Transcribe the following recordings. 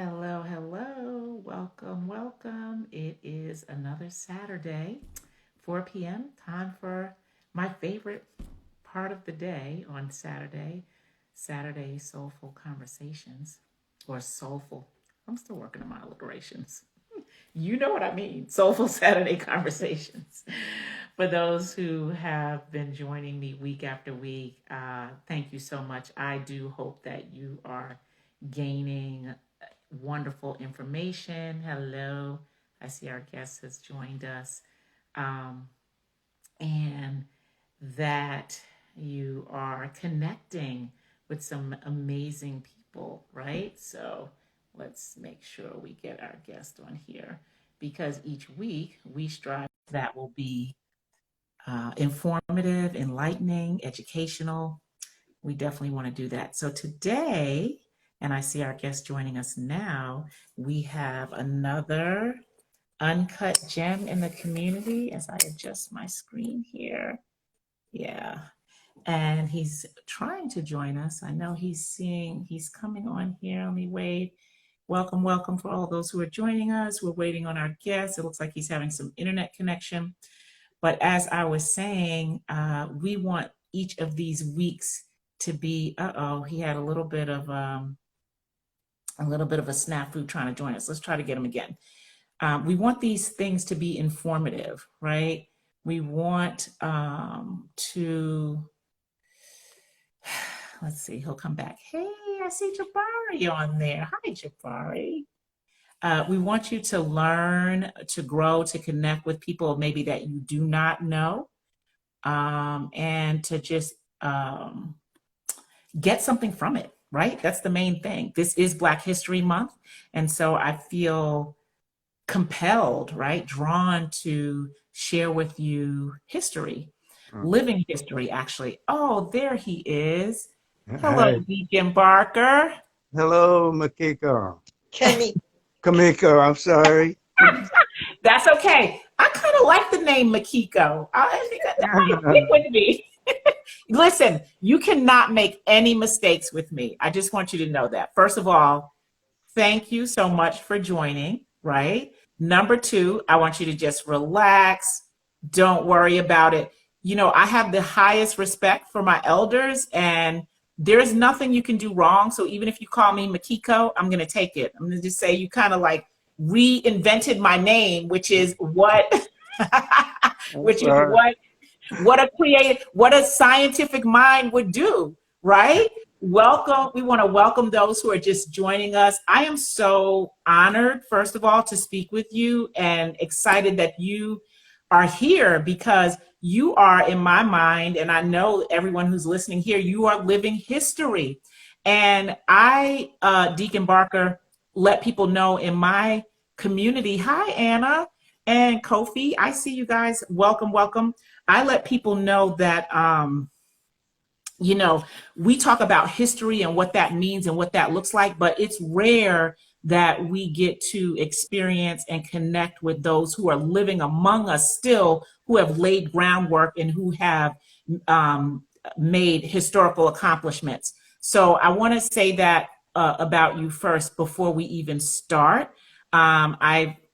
Hello, hello. Welcome, welcome. It is another Saturday, 4 p.m. Time for my favorite part of the day on Saturday Soulful Conversations or Soulful. I'm still working on my alliterations. You know what I mean. Soulful Saturday Conversations. For those who have been joining me week after week, thank you so much. I do hope that you are gaining wonderful information. Hello. I see our guest has joined us. Um, and that you are connecting with some amazing people, right? So let's make sure we get our guest on here because each week we strive that will be informative, enlightening, educational. We definitely want to do that. So today, and I see our guest joining us now, we have another uncut gem in the community as I adjust my screen here. Yeah. And he's trying to join us. I know he's coming on here. Let me wait. Welcome, welcome for all those who are joining us. We're waiting on our guest. It looks like he's having some internet connection. But as I was saying, we want each of these weeks to be, he had a little bit of a snafu trying to join us. Let's try to get him again. We want these things to be informative, right? We want to, let's see, he'll come back. Hey, I see Jabari on there. Hi, Jabari. We want you to learn, to grow, to connect with people maybe that you do not know, and to just get something from it, right? That's the main thing. This is Black History Month. And so I feel compelled, right, drawn to share with you history, living history, actually. Oh, there he is. Hello, Hi. Deacon Barker. Hello, Makiko. Kenny. Kamiko, I'm sorry. That's okay. I kind of like the name Makiko. I think that might fit with me. Listen, you cannot make any mistakes with me. I just want you to know that. First of all, thank you so much for joining, right? Number two, I want you to just relax. Don't worry about it. You know, I have the highest respect for my elders, and there's nothing you can do wrong. So even if you call me Makiko, I'm going to take it. I'm going to just say you kind of like reinvented my name, which is what, which is what a scientific mind would do, right? Welcome. We want to welcome those who are just joining us. I am so honored, first of all, to speak with you and excited that you are here because you are, in my mind, and I know everyone who's listening here, you are living history. And I, Deacon Barker, let people know in my community, hi, Anna and Kofi, I see you guys. Welcome, welcome. I let people know that, you know, we talk about history and what that means and what that looks like, but it's rare that we get to experience and connect with those who are living among us still, who have laid groundwork and who have made historical accomplishments. So I want to say that about you first before we even start.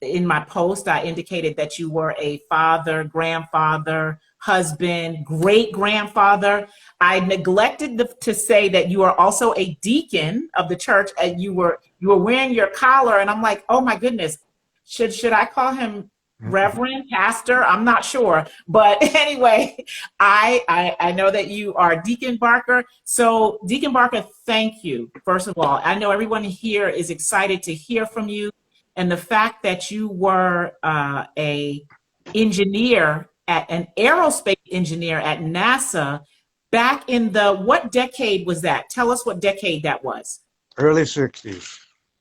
In my post, I indicated that you were a father, grandfather, husband, great grandfather. I neglected to say that you are also a deacon of the church, and you were wearing your collar, and I'm like, oh my goodness, should I call him Reverend, Pastor? I'm not sure, but anyway, I know that you are Deacon Barker. So Deacon Barker, thank you. First of all, I know everyone here is excited to hear from you. And the fact that you were a engineer, an aerospace engineer at NASA back in what decade was that? Tell us what decade that was. Early 60s.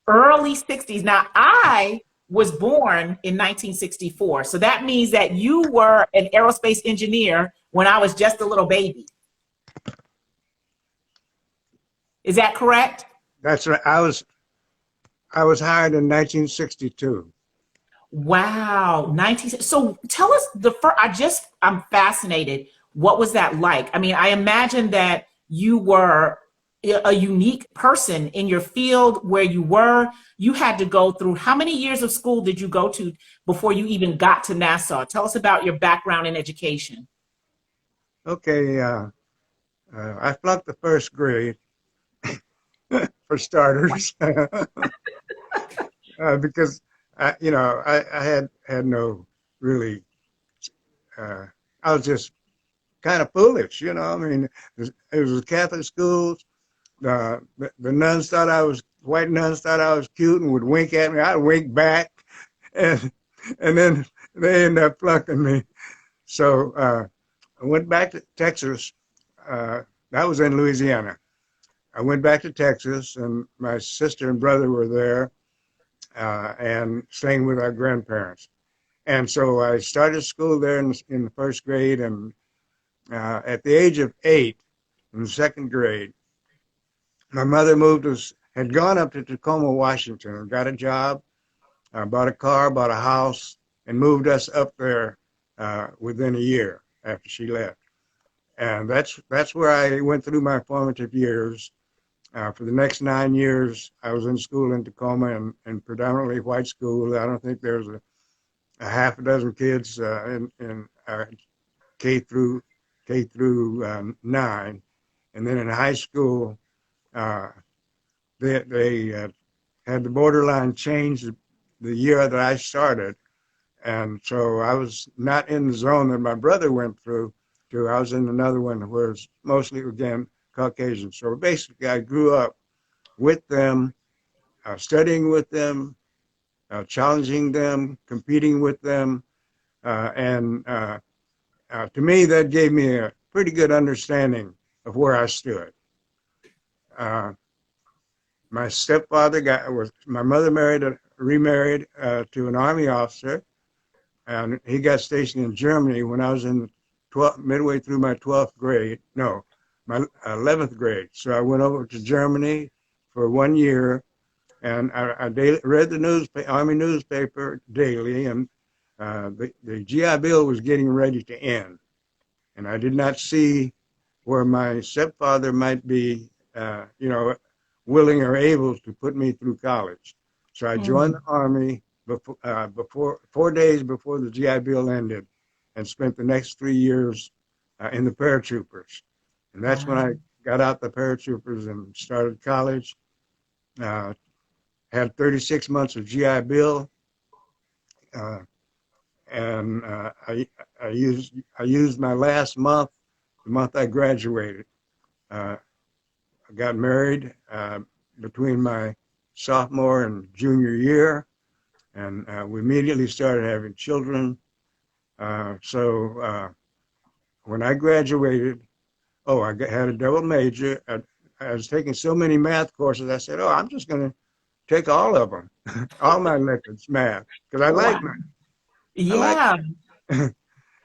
Early 60s. Now, I was born in 1964. So that means that you were an aerospace engineer when I was just a little baby. Is that correct? That's right. I was hired in 1962. Wow, 19. So tell us I'm fascinated. What was that like? I mean, I imagine that you were a unique person in your field where you were. You had to go through, how many years of school did you go to before you even got to Nassau? Tell us about your background in education. Okay, I flunked the first grade for starters, because I had no really. Uh, I was just kind of foolish, you know. I mean, it was a Catholic school. The nuns thought white nuns thought I was cute and would wink at me. I'd wink back, and and then they ended up flunking me. So I went back to Texas. Uh, that was in Louisiana. I went back to Texas, and my sister and brother were there and staying with our grandparents. And so I started school there in the first grade, and at the age of 8, in the second grade, my mother had gone up to Tacoma, Washington, and got a job, bought a car, bought a house, and moved us up there within a year after she left. And that's where I went through my formative years. For the next 9 years, I was in school in Tacoma and predominantly white school. I don't think there was a half a dozen kids in K through nine, and then in high school, uh, they had the borderline changed the year that I started, and so I was not in the zone that my brother went through. I was in another one where it's mostly again Caucasian. So basically, I grew up with them, studying with them, challenging them, competing with them, and to me, that gave me a pretty good understanding of where I stood. Uh, my stepfather my mother remarried to an Army officer, and he got stationed in Germany when I was in midway through my 12th grade. No, my 11th grade. So I went over to Germany for 1 year, and I read the Army newspaper daily, and the GI Bill was getting ready to end, and I did not see where my stepfather might be, willing or able to put me through college. So I joined the Army before 4 days before the GI Bill ended, and spent the next 3 years in the paratroopers. And that's when Wow. I got out the paratroopers and started college. Uh, had 36 months of GI Bill, uh, and I used my last month, the month I graduated. I got married between my sophomore and junior year, and we immediately started having children. So when I graduated, had a double major. I was taking so many math courses. I said, I'm just going to take all of them, all my electives, math, because I Wow. like math. I like Yeah. it.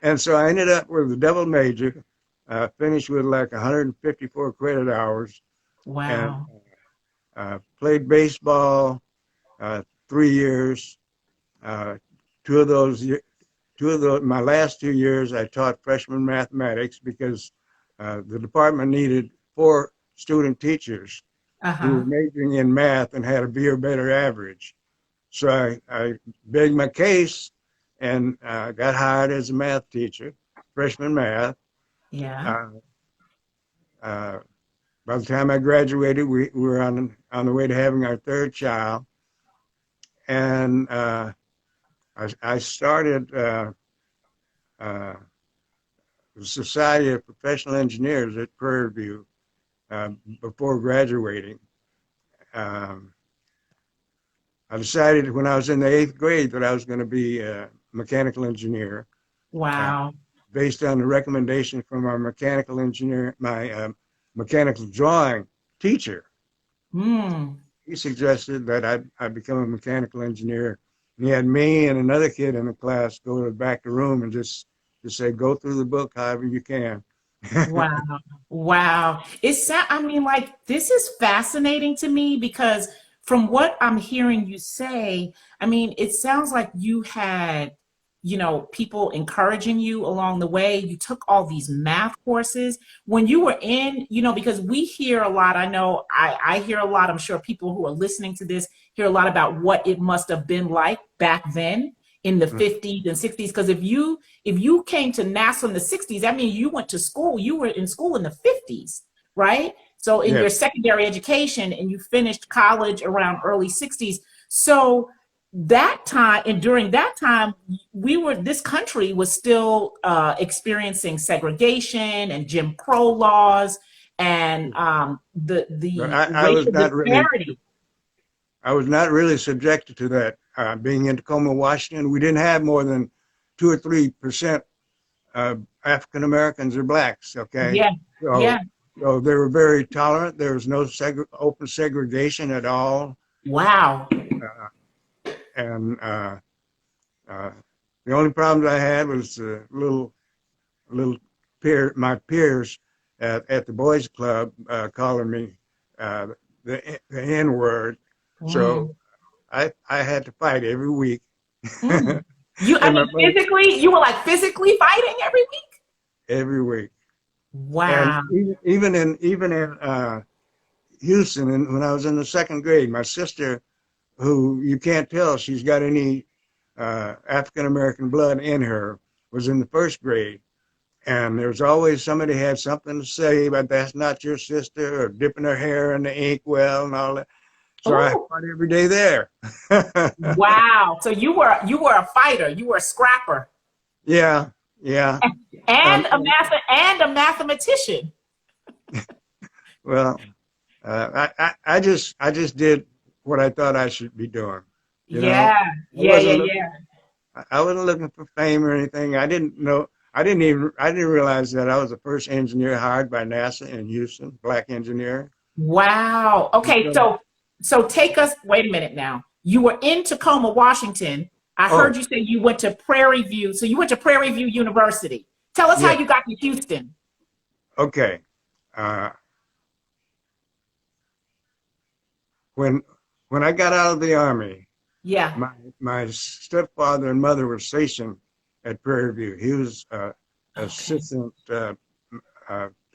And so I ended up with a double major, finished with like 154 credit hours, and Wow. played baseball 3 years. Uh, two of those, my last 2 years, I taught freshman mathematics because the department needed 4 student teachers who were Uh-huh. majoring in math and had a B or better average. So I begged my case and got hired as a math teacher, freshman math. Yeah. Uh, uh, by the time I graduated, we were on the way to having our third child, and I started uh, the Society of Professional Engineers at Prairie View uh, before graduating. Um, I decided when I was in the 8th grade that I was going to be a mechanical engineer, uh, Wow. based on the recommendation from my mechanical drawing teacher. Hmm. He suggested that I become a mechanical engineer. And he had me and another kid in the class go to the back of the room and just say, go through the book however you can. Wow. Wow. I mean, like, this is fascinating to me because from what I'm hearing you say, I mean, it sounds like people encouraging you along the way. You took all these math courses when you were in, because we hear a lot. I know I hear a lot. I'm sure people who are listening to this hear a lot about what it must have been like back then in the 50s and 60s. Because if you came to NASA in the 60s, that means you went to school. You were in school in the 50s, right? So in Yes. your secondary education, and you finished college around early 60s. So that time, and during that time, this country was still experiencing segregation and Jim Crow laws and But the I was racial not really, disparity. I was not really subjected to that. Being in Tacoma, Washington, we didn't have more than 2 or 3% African Americans or blacks. Okay, Yeah, so yeah. so they were very tolerant. There was no open segregation at all, Wow. and uh, the only problems I had was little my peers at the boys club calling me uh, the N word. So Mm. I had to fight every week. Mm. I And my mean, mother, physically, you were like physically fighting every week. every week. And Wow. even in Houston, and when I was in the second grade, my sister, who you can't tell she's got any African American blood in her, was in the first grade. And there's always somebody had something to say, but that's not your sister, or dipping her hair in the inkwell and all that. So I Oh, fought every day there. wow. So you were a fighter. You were a scrapper Yeah, yeah. and Um, a mathematician. well, I just did what I thought I should be doing. You know, Yeah, I yeah, yeah, wasn't looking. yeah. I wasn't looking for fame or anything. I didn't know. I didn't realize that I was the first engineer hired by NASA in Houston, black engineer. Wow. And Okay, so, so take us, wait a minute now. You were in Tacoma, Washington. I heard oh, you say you went to Prairie View. So you went to Prairie View University. Tell us how yeah, you got to Houston. okay. Uh, when when I got out of the army, Yeah. my stepfather and mother were stationed at Prairie View. He was Okay. assistant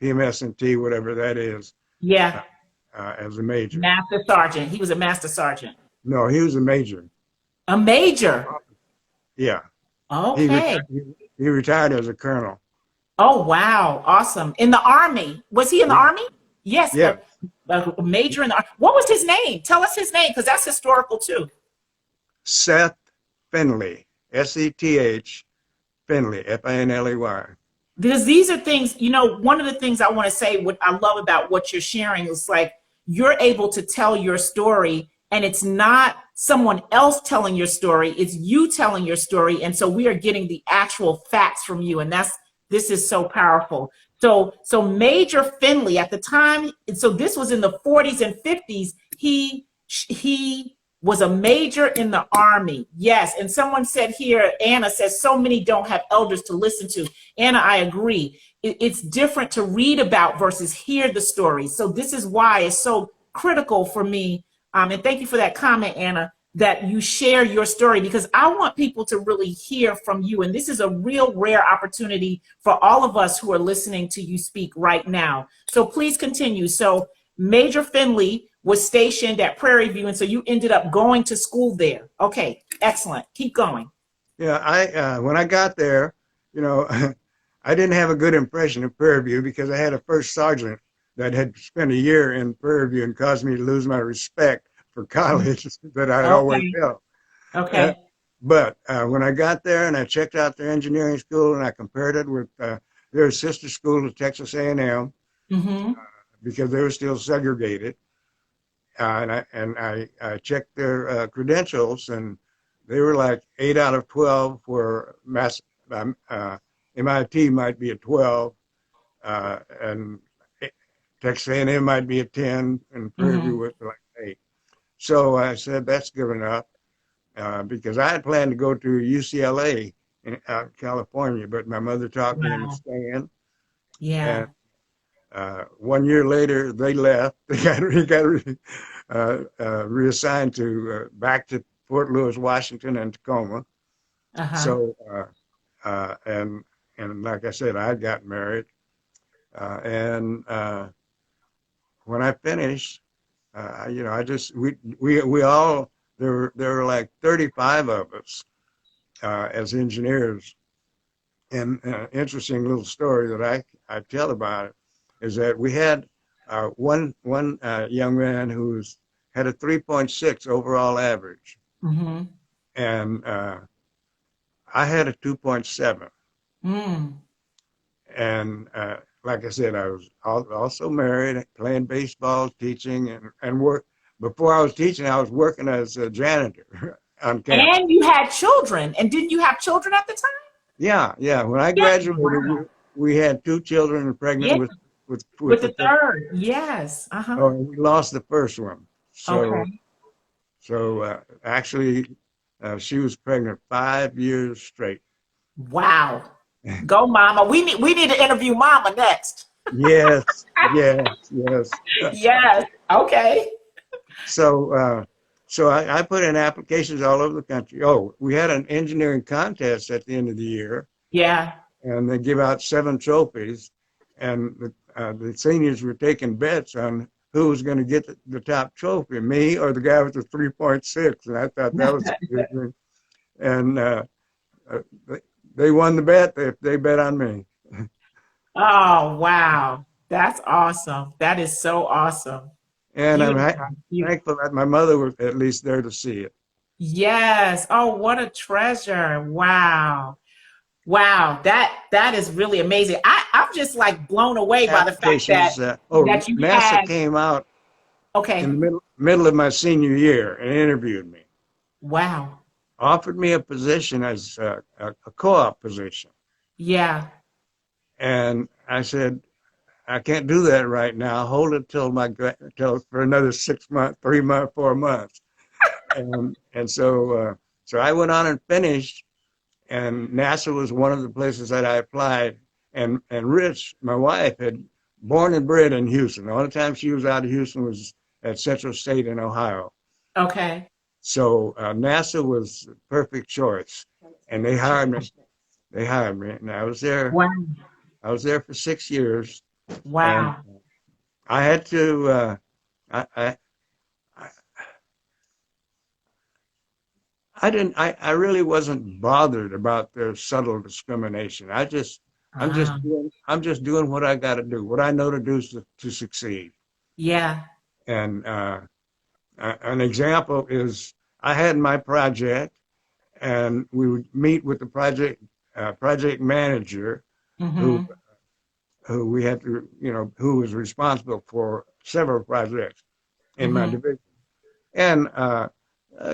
PMS&T, whatever that is, Yeah. uh, as a major. Master Sergeant. He was a Master Sergeant. No, he was a major. A major. Yeah, he Okay. retired. He retired as a colonel. Oh, wow. Awesome. In the Army. Was he in the Yeah, Army? Yes. yeah. A major in the Army. What was his name? Tell us his name, because that's historical too. Seth Finley, Seth Finley, Finley. Because these are things, one of the things I want to say, what I love about what you're sharing is like you're able to tell your story, and it's not someone else telling your story, it's you telling your story. And so we are getting the actual facts from you. And this is so powerful. So Major Finley at the time, so this was in the 40s and 50s, he was a major in the Army. Yes. And someone said here, Anna says, so many don't have elders to listen to. Anna, I agree. It's different to read about versus hear the story. So this is why it's so critical for me. And thank you for that comment, Anna, that you share your story, because I want people to really hear from you. And this is a real rare opportunity for all of us who are listening to you speak right now. So please continue. So Major Finley was stationed at Prairie View, and so you ended up going to school there. Okay, excellent. Keep going. Yeah, I when I got there, you know, I didn't have a good impression of Prairie View because I had a first sergeant that had spent a year in Prairie View and caused me to lose my respect for college that I always Okay, felt. Uh, okay. but when I got there and I checked out their engineering school and I compared it with their sister school to Texas A&M Mm-hmm. because they were still segregated, and I checked their credentials, and they were like 8 out of 12 for MIT might be a 12, and Texas A&M might be a 10, and Prairie View Mm-hmm. was like 8. So I said that's good enough because I had planned to go to UCLA out in California, but my mother talked me into Wow. staying. Yeah. And 1 year later, they left. They got reassigned to back to Fort Lewis, Washington, and Tacoma. Uh-huh. So, and like I said, I got married, and when I finished, I just we all there were like 35 of us as engineers. And an interesting little story that I tell about it is that we had one young man who's had a 3.6 overall average, Mm-hmm. and I had a 2.7. Mm. And like I said, I was also married, playing baseball, teaching, and work. Before I was teaching, I was working as a janitor on campus. And you had children. And didn't you have children at the time? Yeah, yeah. When I Yeah. graduated, Wow. we had two children and pregnant Yeah. with With the the third. third. Yes. Uh-huh. Oh, we lost the first one. So, Okay. actually, she was pregnant 5 years straight. Wow. Go, Mama. We need to interview Mama next. Yes, yes, yes. Yes. Okay. So, I put in applications all over the country. Oh, we had an engineering contest at the end of the year, Yeah. and they give out 7 trophies, and the seniors were taking bets on who was going to get the top trophy, me or the guy with the 3.6, and I thought that was amusing. And uh, they won the bet. They bet on me, Oh, wow. That's awesome. That is so awesome. and I'm Beautiful. Beautiful. thankful that my mother was at least there to see it. Yes. Oh, what a treasure. Wow. Wow. That is really amazing. I'm just like blown away by the fact that Applications. you NASA had, came out in okay. the middle of my senior year and interviewed me, Wow. offered me a position as a co-op position, Yeah. and I said, I can't do that right now. Hold it till for another 6 months, 3 months, 4 months. And so I went on and finished, and NASA was one of the places that I applied. And Rich, my wife, had born and bred in Houston. The only time she was out of Houston was at Central State in Ohio. Okay. So NASA was the perfect choice, and they hired me. They hired me, and I was there. Wow. I was there for 6 years, and Wow. I had to. I I didn't. I really wasn't bothered about their subtle discrimination. Ah, I'm just doing what I got to do, what I know to do to succeed. yeah. And an example is I had my project, and we would meet with the project manager, who Mm-hmm. we had to, who was responsible for several projects in my Mm-hmm. division. And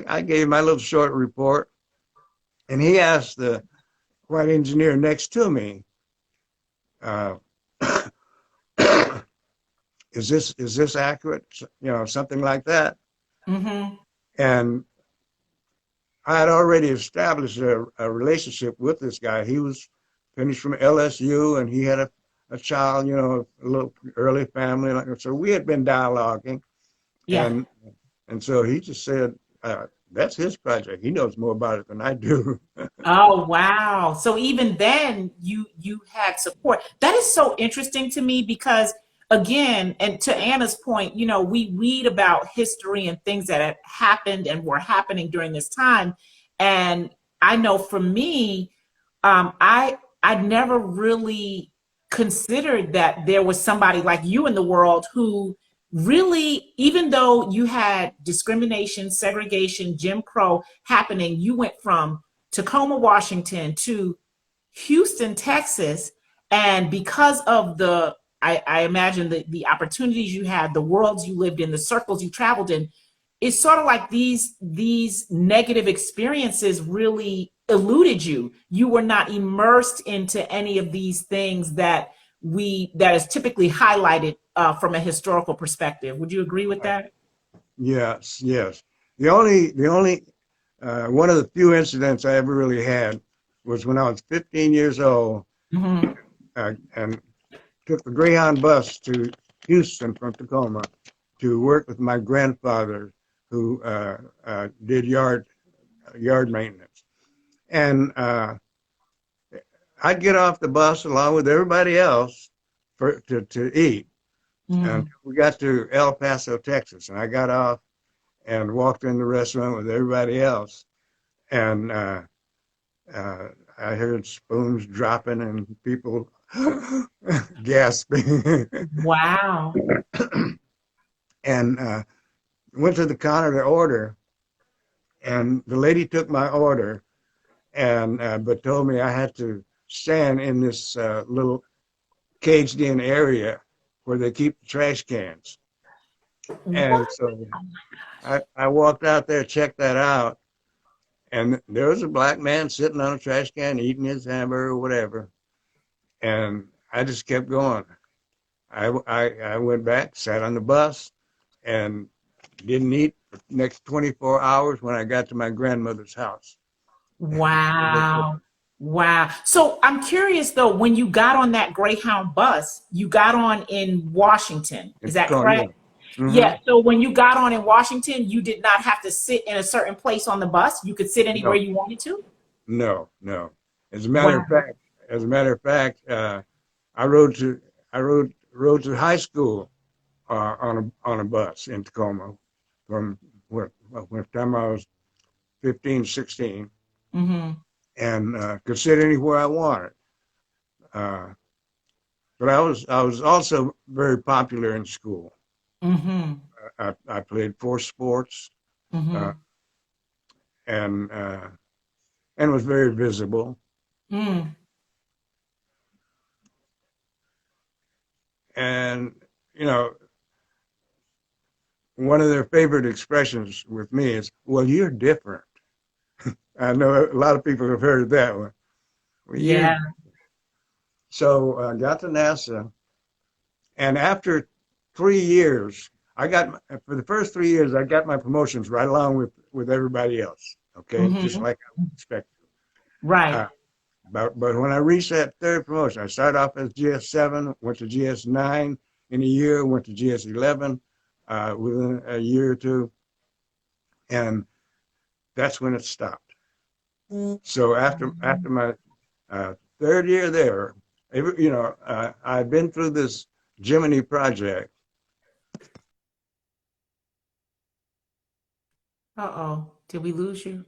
I gave my little short report, and he asked the white engineer next to me, uh, is this accurate? Something like that. Mm-hmm. And I had already established a relationship with this guy. He was finished from LSU, and he had a child, a little early family. So we had been dialoguing, Yeah. and so he just said, "That's his project. He knows more about it than I do." Oh, wow. So even then you had support. That is so interesting to me because again, and to Anna's point, we read about history and things that had happened and were happening during this time. And I know for me, I never really considered that there was somebody like you in the world who really, even though you had discrimination, segregation, Jim Crow happening, you went from Tacoma, Washington to Houston, Texas. And because of I imagine the opportunities you had, the worlds you lived in, the circles you traveled in, it's sort of like these negative experiences really eluded you. You were not immersed into any of these things that is typically highlighted from a historical perspective. Would you agree with that? Yes, yes. The only one of the few incidents I ever really had was when I was 15 years old, Mm-hmm. and took the Greyhound bus to Houston from Tacoma to work with my grandfather, who did yard maintenance. And I'd get off the bus along with everybody else to eat. And Mm. we got to El Paso, Texas, and I got off and walked in the restaurant with everybody else. And uh, I heard spoons dropping and people gasping. Wow. And went to the counter to order, and the lady took my order, and but told me I had to stand in this little caged-in area where they keep the trash cans. And What? so I walked out there, checked that out, and there was a black man sitting on a trash can eating his hamburger or whatever. And I just kept going. I went back, sat on the bus, and didn't eat for the next 24 hours when I got to my grandmother's house. Wow. Wow. So I'm curious though, when you got on that Greyhound bus, you got on in Washington. In Is that Tacoma, yeah. correct? Mm-hmm. Yeah. So when you got on in Washington, you did not have to sit in a certain place on the bus. You could sit anywhere No, you wanted to. no, no. As a matter of Wow. fact, as a matter of fact, I rode to rode to high school on a bus in Tacoma from when time I was 15, 16, Mm-hmm. and could sit anywhere I wanted. Uh, but I was also very popular in school. Mm-hmm. I played four sports, uh, Mm-hmm. and and was very visible. Mm. And you know, one of their favorite expressions with me is, "Well, you're different." I know a lot of people have heard that one. Well, you're Yeah. so I got to NASA, and after 3 years, I got for the first 3 years I got my promotions right along with everybody else. Okay, just Mm-hmm. like I would expect. Right. Uh, but when I reached that third promotion, I started off as GS7, went to GS9 in a year, went to GS11 within a year or two, and that's when it stopped. So after my third year there, I've been through this Gemini project. Uh-oh. Did we lose you?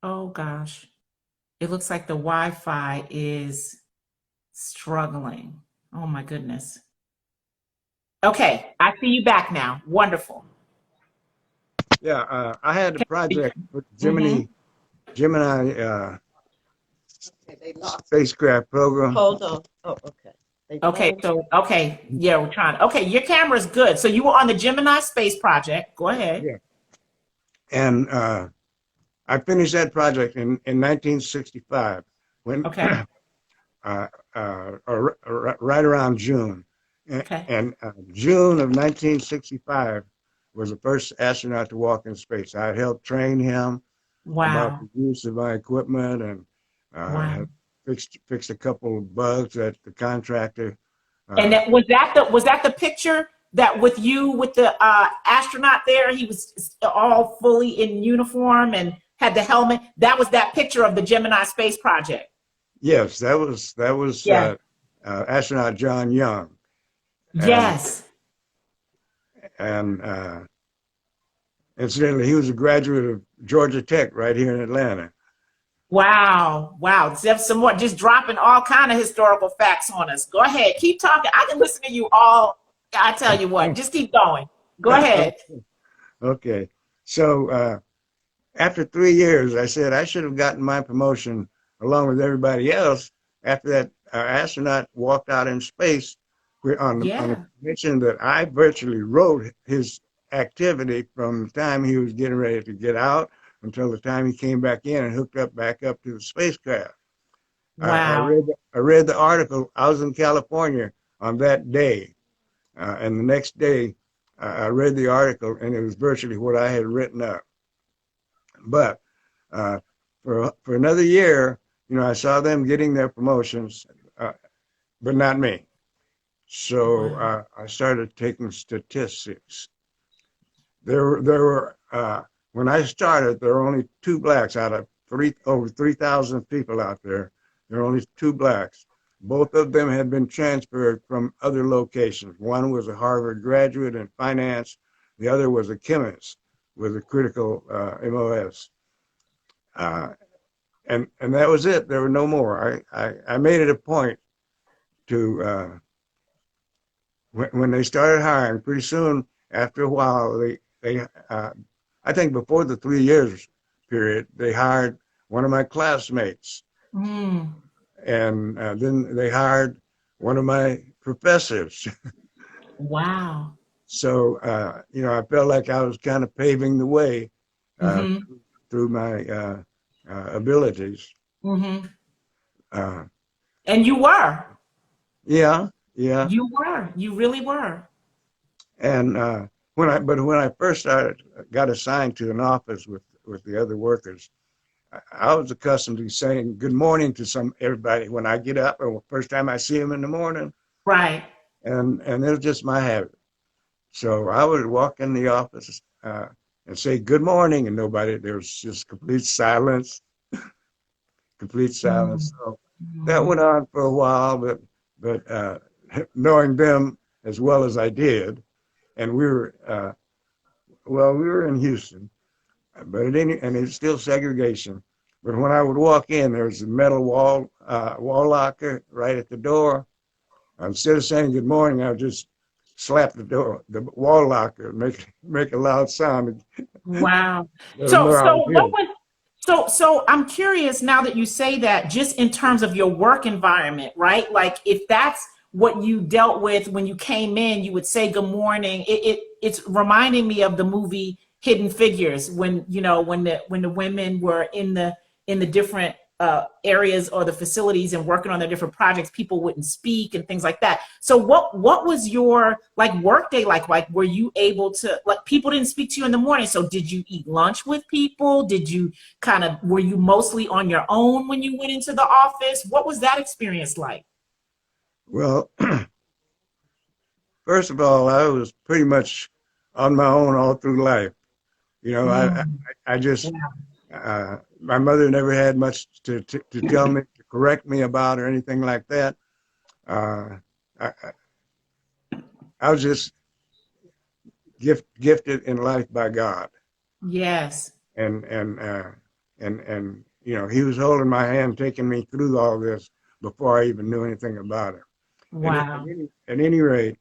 Oh gosh. It looks like the Wi-Fi is struggling. Oh my goodness. Okay, I see you back now. Wonderful. Yeah, I had a project with Mm-hmm. Gemini Okay, they lost. spacecraft program. Hold on. Oh, okay. They Okay, lost. so okay, yeah, we're trying. Okay, your camera's good. So you were on the Gemini space project. Go ahead. Yeah, and I finished that project in 1965 when Okay. right around June. Okay. And June of 1965 was the first astronaut to walk in space. I helped train him about Wow. the use of my equipment and Wow. had fixed a couple of bugs that the contractor. And Uh, that was that the picture that with you with the astronaut there? He was all fully in uniform and had the helmet. That was that picture of the Gemini space project. yes, that was Yeah. astronaut John Young, and Yes. and incidentally, he was a graduate of Georgia Tech right here in Atlanta. Wow. Wow. Some more just dropping all kind of historical facts on us. Go ahead. Keep talking. I can listen to you all. I tell you what, just keep going. Go ahead. Okay, so after 3 years, I said I should have gotten my promotion along with everybody else after that astronaut walked out in space on a Yeah. mission that I virtually wrote his activity from the time he was getting ready to get out until the time he came back in and hooked up back up to the spacecraft. I Wow. read the article. I was in California on that day, and the next day I read the article, and it was virtually what I had written up. But uh, for another year, I saw them getting their promotions, but not me. So Wow. I started taking statistics. There were when I started, there were only two blacks out of over 3,000 people out there. There were only 2 blacks. Both of them had been transferred from other locations. One was a Harvard graduate in finance. The other was a chemist with a critical MOS. And that was it. There were no more. I made it a point to, when they started hiring, pretty soon, after a while, they I think before the 3 years period, they hired one of my classmates. Mm. And then they hired one of my professors. Wow. So, I felt like I was kind of paving the way Mm-hmm. through my abilities. Mm-hmm. Uh, And you were. yeah, yeah. You were. You really were. And when I first got assigned to an office with the other workers, I was accustomed to saying good morning to everybody when I get up, or first time I see them in the morning, Right. and it was just my habit. So I would walk in the office and say good morning, and there was just complete silence, complete silence. So that Mm-hmm. went on for a while, but knowing them as well as I did, and we were in Houston, but and it's still segregation. But when I would walk in, there was a metal wall locker right at the door. Instead of saying good morning, I would just slap the wall locker, and make a loud sound. Wow. Let them So know I so was what here. was so I'm curious now that you say that, just in terms of your work environment, right? Like, if that's what you dealt with when you came in, you would say good morning. It's reminding me of the movie Hidden Figures, when when the women were in the different areas or the facilities and working on their different projects, people wouldn't speak and things like that. So what was your like work day like? Like, were you able to, like, people didn't speak to you in the morning, so did you eat lunch with people? Did you were you mostly on your own when you went into the office? What was that experience like? Well, first of all, I was pretty much on my own all through life. Mm, I just wow. my mother never had much to tell me, to correct me about, or anything like that. Uh, I, I was just gifted in life by God, Yes. and He was holding my hand, taking me through all this before I even knew anything about it. And Wow. at any rate,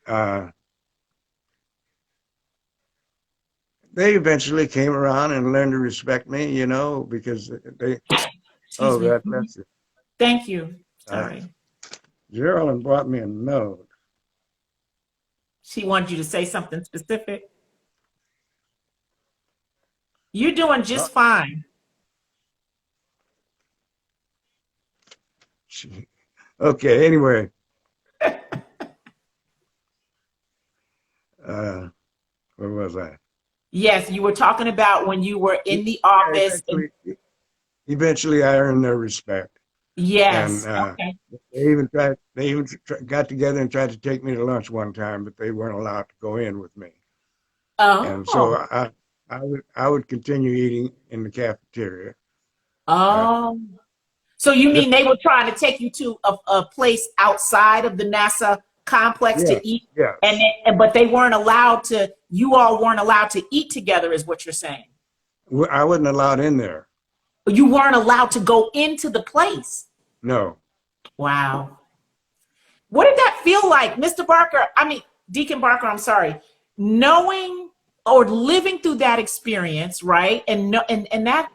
uh, they eventually came around and learned to respect me, because they. Excuse Oh, me. God bless you. Thank you. Uh, Sorry. Geraldine brought me a note. She wanted you to say something specific. You're doing Oh, just fine. okay. Anyway, uh, where was I? Yes, you were talking about when you were in the Yeah, office. And eventually, I earned their respect, and yes. Okay. They even got together and tried to take me to lunch one time, but they weren't allowed to go in with me. And so Oh. I would continue eating in the cafeteria. Uh, Oh. So you just mean they were trying to take you to a place outside of the NASA complex to Yes, eat, yes. but they weren't allowed to, you all weren't allowed to eat together, is what you're saying? I wasn't allowed in there. You weren't allowed to go into the place. No. Wow. What did that feel like, Mr. Barker? I mean, Deacon Barker, I'm sorry. Knowing or living through that experience, right? And no, and that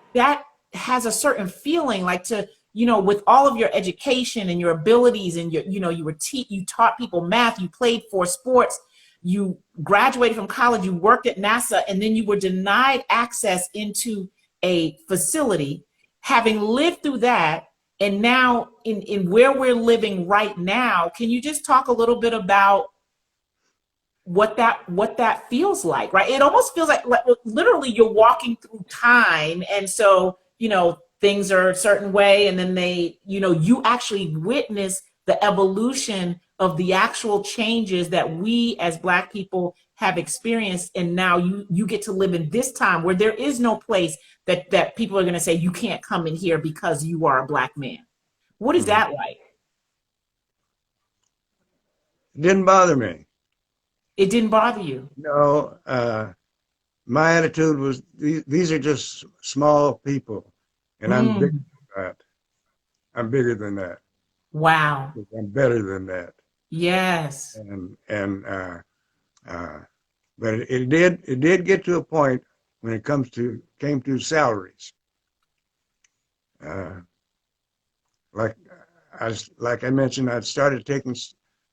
has a certain feeling, like, to, with all of your education and your abilities, and you taught people math, you played 4 sports, you graduated from college, you worked at NASA, and then you were denied access into a facility. Having lived through that, and now in where we're living right now, can you just talk a little bit about what that feels like? Right, it almost feels like literally you're walking through time, and so things are a certain way, and then you actually witness the evolution of the actual changes that we as Black people have experienced. And now you get to live in this time where there is no place that people are going to say you can't come in here because you are a Black man. What is Mhm. that like? It didn't bother me. It didn't bother you. No, my attitude was these are just small people, and I'm bigger Mm, than that. I'm bigger than that. wow. I'm better than that. Yes. And uh, but it did get to a point when it came to salaries. Uh, like like I mentioned, I started taking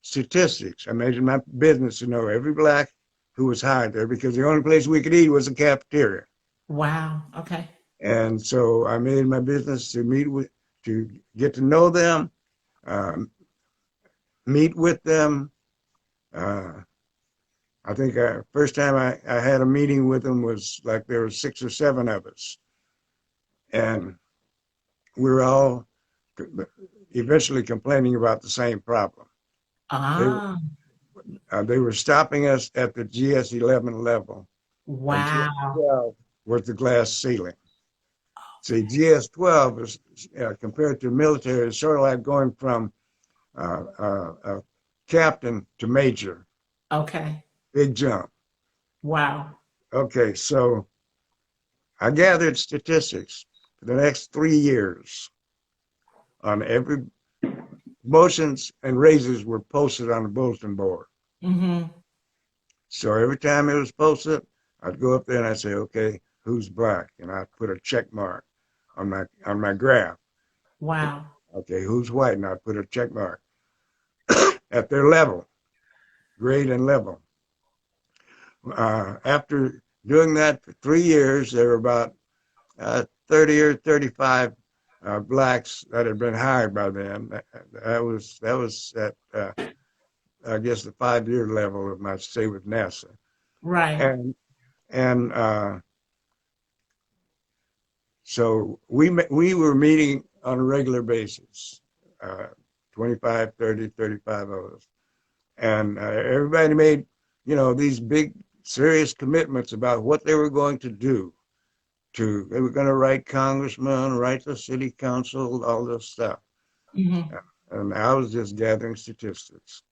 statistics. I made it my business to know every Black who was hired there because the only place we could eat was the cafeteria. Wow. Okay. And so I made my business to get to know them, um, meet with them. Uh, I think first time I had a meeting with them was like there were 6 or 7 of us, and we were all eventually complaining about the same problem. They Ah, they were stopping us at the GS11 level, and wow. GS12 was the glass ceiling. See, GS12 is compared to military, is sort of like going from captain to major. Okay. Big jump. Wow. Okay, so I gathered statistics for the next 3 years on every motions and raises were posted on the bulletin board. Mm-hmm. So every time it was posted, I'd go up there and I'd say, okay, who's Black? And I'd put a check mark on my graph. Wow. Okay, who's white? And I'd put a check mark at their level, grade and level. After doing that for 3 years, there were about 30 or 35 Blacks that had been hired by them. That was at I guess the 5 year level of my stay with NASA, Right. and so we were meeting on a regular basis, uh, 25, 30, 35 of us, and everybody made these big serious commitments about what they were going to do. They were going to write congressmen, write the city council, all this stuff. Mm-hmm. And I was just gathering statistics.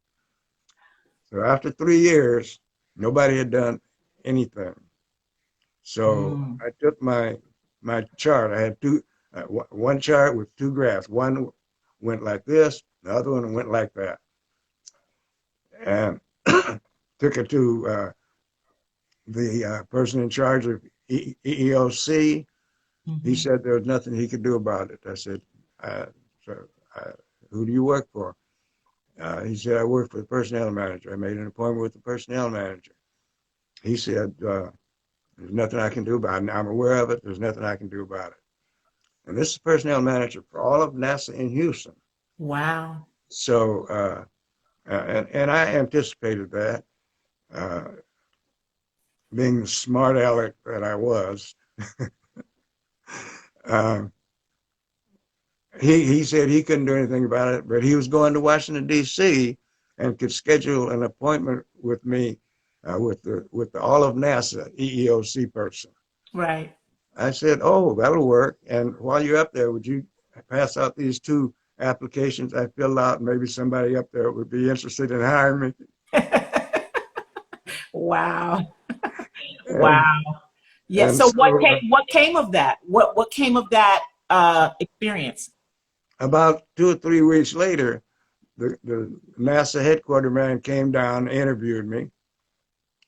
So after 3 years, nobody had done anything. So Mm. I took my chart. I had one chart with 2 graphs. One went like this, the other one went like that, and took it to the person in charge of EEOC. He Mm-hmm. said there was nothing he could do about it. I said, uh, so, uh, who do you work for? He said, I work for the personnel manager. I made an appointment with the personnel manager. He said, there's nothing I can do about it. I'm aware of it. There's nothing I can do about it. And this is the personnel manager for all of NASA in Houston. Wow. So, and I anticipated that, uh, being the smart aleck that I was. um, he said he couldn't do anything about it, but he was going to Washington D.C. and could schedule an appointment with me with the all of NASA EEOC person. Right. I said, "Oh, that'll work. And while you're up there, would you pass out these 2 applications I filled out? Maybe somebody up there would be interested in hiring me." Wow. And Wow. Yeah. and So so what came of that? What came of that experience? about 2 or 3 weeks later, the NASA headquarters man came down, interviewed me,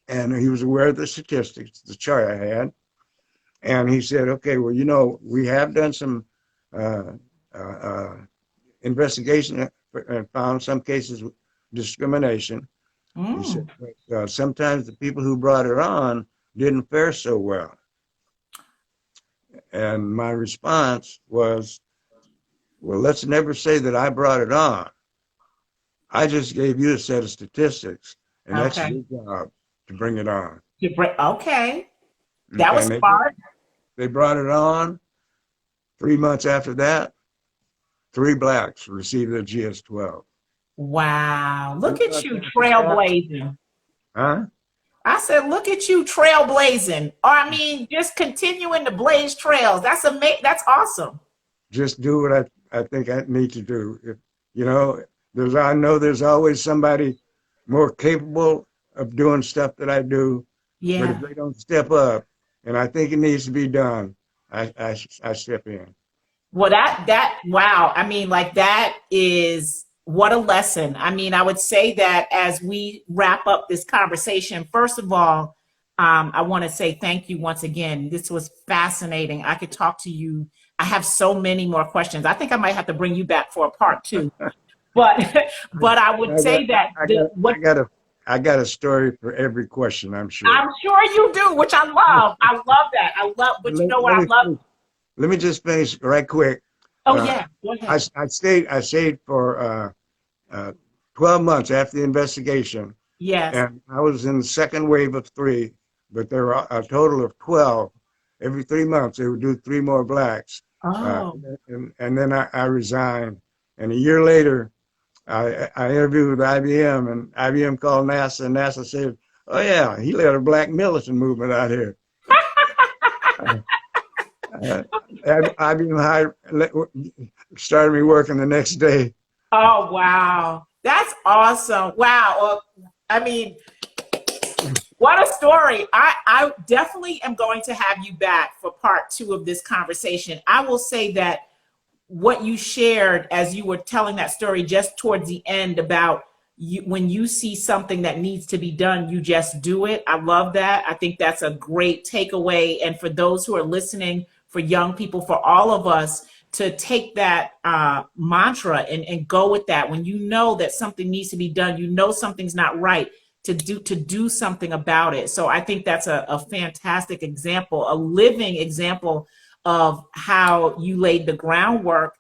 and he was aware of the statistics, the chart I had, and he said, "Okay, well, we have done some uh, uh, uh, investigation and found some cases of discrimination." He said, Mm. "But sometimes the people who brought it on didn't fare so well." And my response was, "Well, let's never say that I brought it on. I just gave you a set of statistics, and that's Okay. your job to bring it on." Okay. That was And smart. they brought it on. 3 months after that, 3 Blacks received their GS-12. Wow. You Look at thought you that was that? trailblazing. Huh? I said, look at you trailblazing. Or I mean, just continuing to blaze trails. That's awesome. Just do what I think I need to do. If, you know, I know there's always somebody more capable of doing stuff that I do, but if Yeah. they don't step up, and I think it needs to be done, I step in. Well, that wow. I mean, like that is what a lesson. I mean, I would say that as we wrap up this conversation, first of all, I want to say thank you once again. This was fascinating. I could talk to you. I have so many more questions. I think I might have to bring you back for a part two. But but I would I got, say that I got, what I got a story for every question, I'm sure. I'm sure you do, which I love. I love that. I love, but you Let, know what let I me love? finish. Let me just finish right quick. Oh Uh, yeah, go ahead. I stayed for 12 months after the investigation, Yes. and I was in the second wave of three, but there were a total of 12. Every 3 months, they would do three more blacks. Uh, Oh. and then I resigned. And a year later, I interviewed with IBM, and IBM called NASA, and NASA said, "Oh yeah, he led a black militant movement out here." Uh, IBM started me working the next day. Oh, wow. That's awesome. Wow. Well, I mean, what a story. I definitely am going to have you back for part two of this conversation. I will say that what you shared as you were telling that story just towards the end about you, when you see something that needs to be done, you just do it. I love that. I think that's a great takeaway. And for those who are listening, for young people, for all of us to take that mantra and go with that. When you know that something needs to be done, you know something's not right, to do something about it. So I think that's a fantastic example, a living example of how you laid the groundwork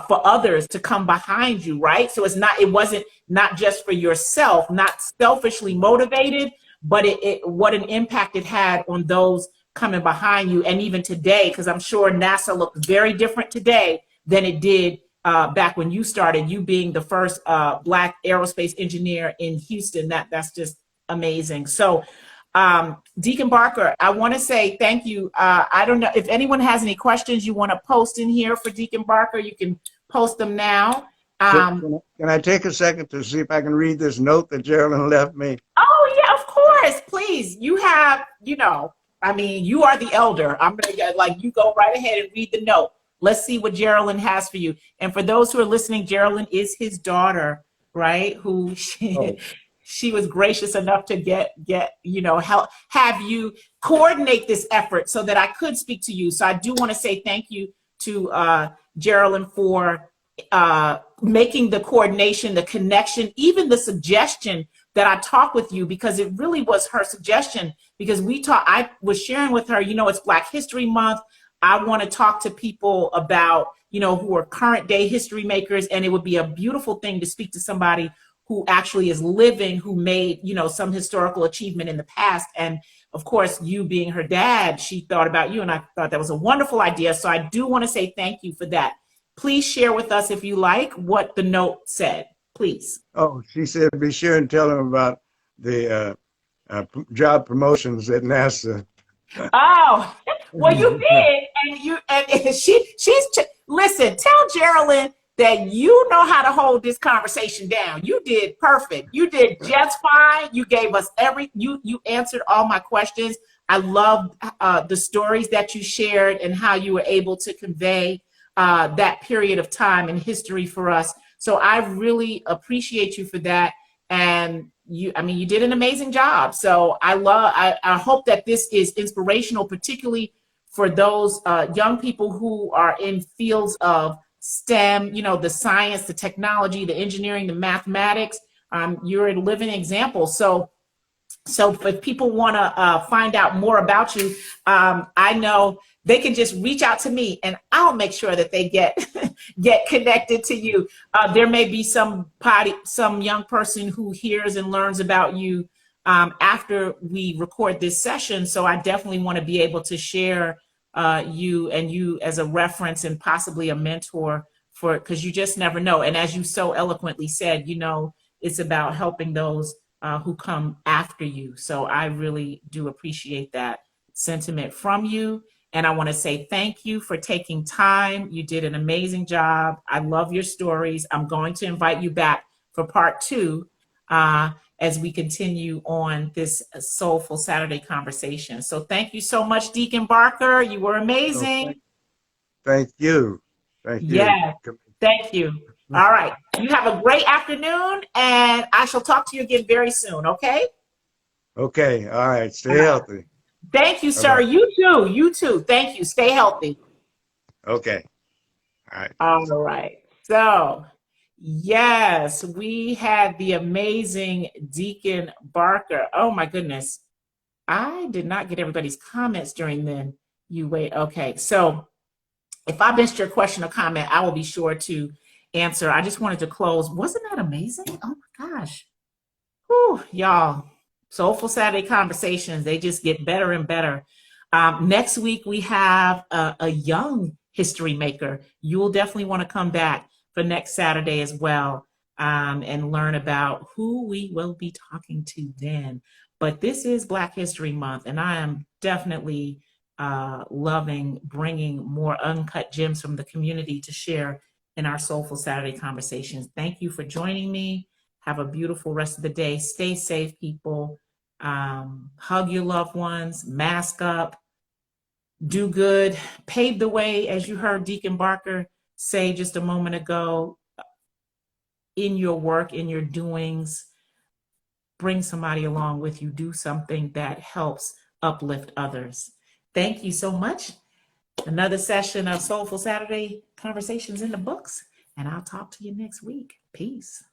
for others to come behind you, right? So it wasn't not just for yourself, not selfishly motivated, but what an impact it had on those coming behind you. And even today, because I'm sure NASA looks very different today than it did back when you started, you being the first Black aerospace engineer in Houston. That's just amazing. So Deacon Barker, I want to say thank you. I don't know if anyone has any questions you want to post in here for Deacon Barker. You can post them now. Can I take a second to see if I can read this note that Geraldine left me? Oh yeah, of course. Please. You have, I mean, you are the elder. I'm gonna you go right ahead and read the note. Let's see what Geraldine has for you. And for those who are listening, Geraldine is his daughter, right? Who Oh, she was gracious enough to get help have you coordinate this effort so that I could speak to you. So I do want to say thank you to Geraldine for making the coordination, the connection, even the suggestion that I talk with you, because it really was her suggestion. Because I was sharing with her, it's Black History Month. I want to talk to people about, who are current day history makers, and it would be a beautiful thing to speak to somebody who actually is living, who made, some historical achievement in the past. And of course, you being her dad, she thought about you, and I thought that was a wonderful idea. So I do want to say thank you for that. Please share with us, if you like, what the note said, please. oh, she said, be sure and tell them about the job promotions at NASA. Oh, well, you did, and listen. Tell Geraldine that you know how to hold this conversation down. You did perfect. You did just fine. You gave us you answered all my questions. I loved the stories that you shared and how you were able to convey that period of time in history for us. So I really appreciate you for that. And you did an amazing job. So I hope that this is inspirational, particularly for those young people who are in fields of STEM, the science, the technology, the engineering, the mathematics. You're a living example. So if people want to find out more about you, I know they can just reach out to me, and I'll make sure that they get get connected to you. There may be some young person who hears and learns about you after we record this session. So I definitely want to be able to share you as a reference and possibly a mentor for, because you just never know. And as you so eloquently said, you know, it's about helping those who come after you. So I really do appreciate that sentiment from you. And I want to say thank you for taking time. You did an amazing job. I love your stories. I'm going to invite you back for part 2 as we continue on this Soulful Saturday conversation. So thank you so much, Deacon Barker. You were So amazing. thank you. Thank you. Yes, thank you. All right. You have a great afternoon, and I shall talk to you again very soon, okay? Okay. All right. Stay healthy. Thank you, sir. Bye-bye. You too. You too. Thank you. Stay healthy. Okay. All right. All right. So, yes, we had the amazing Deacon Barker. Oh, my goodness. I did not get everybody's comments during then. You wait. Okay. So, if I missed your question or comment, I will be sure to answer. I just wanted to close. Wasn't that amazing? Oh, my gosh. Whew, y'all. Soulful Saturday conversations, they just get better and better. Next week, we have a young history maker. You will definitely want to come back for next Saturday as well, and learn about who we will be talking to then. But this is Black History Month, and I am definitely loving bringing more uncut gems from the community to share in our Soulful Saturday conversations. Thank you for joining me. Have a beautiful rest of the day. Stay safe, people. Hug your loved ones, mask up, do good, pave the way, as you heard Deacon Barker say just a moment ago, in your work, in your doings. Bring somebody along with you. Do something that helps uplift others. Thank you so much. Another session of Soulful Saturday Conversations in the books, and I'll talk to you next week. Peace.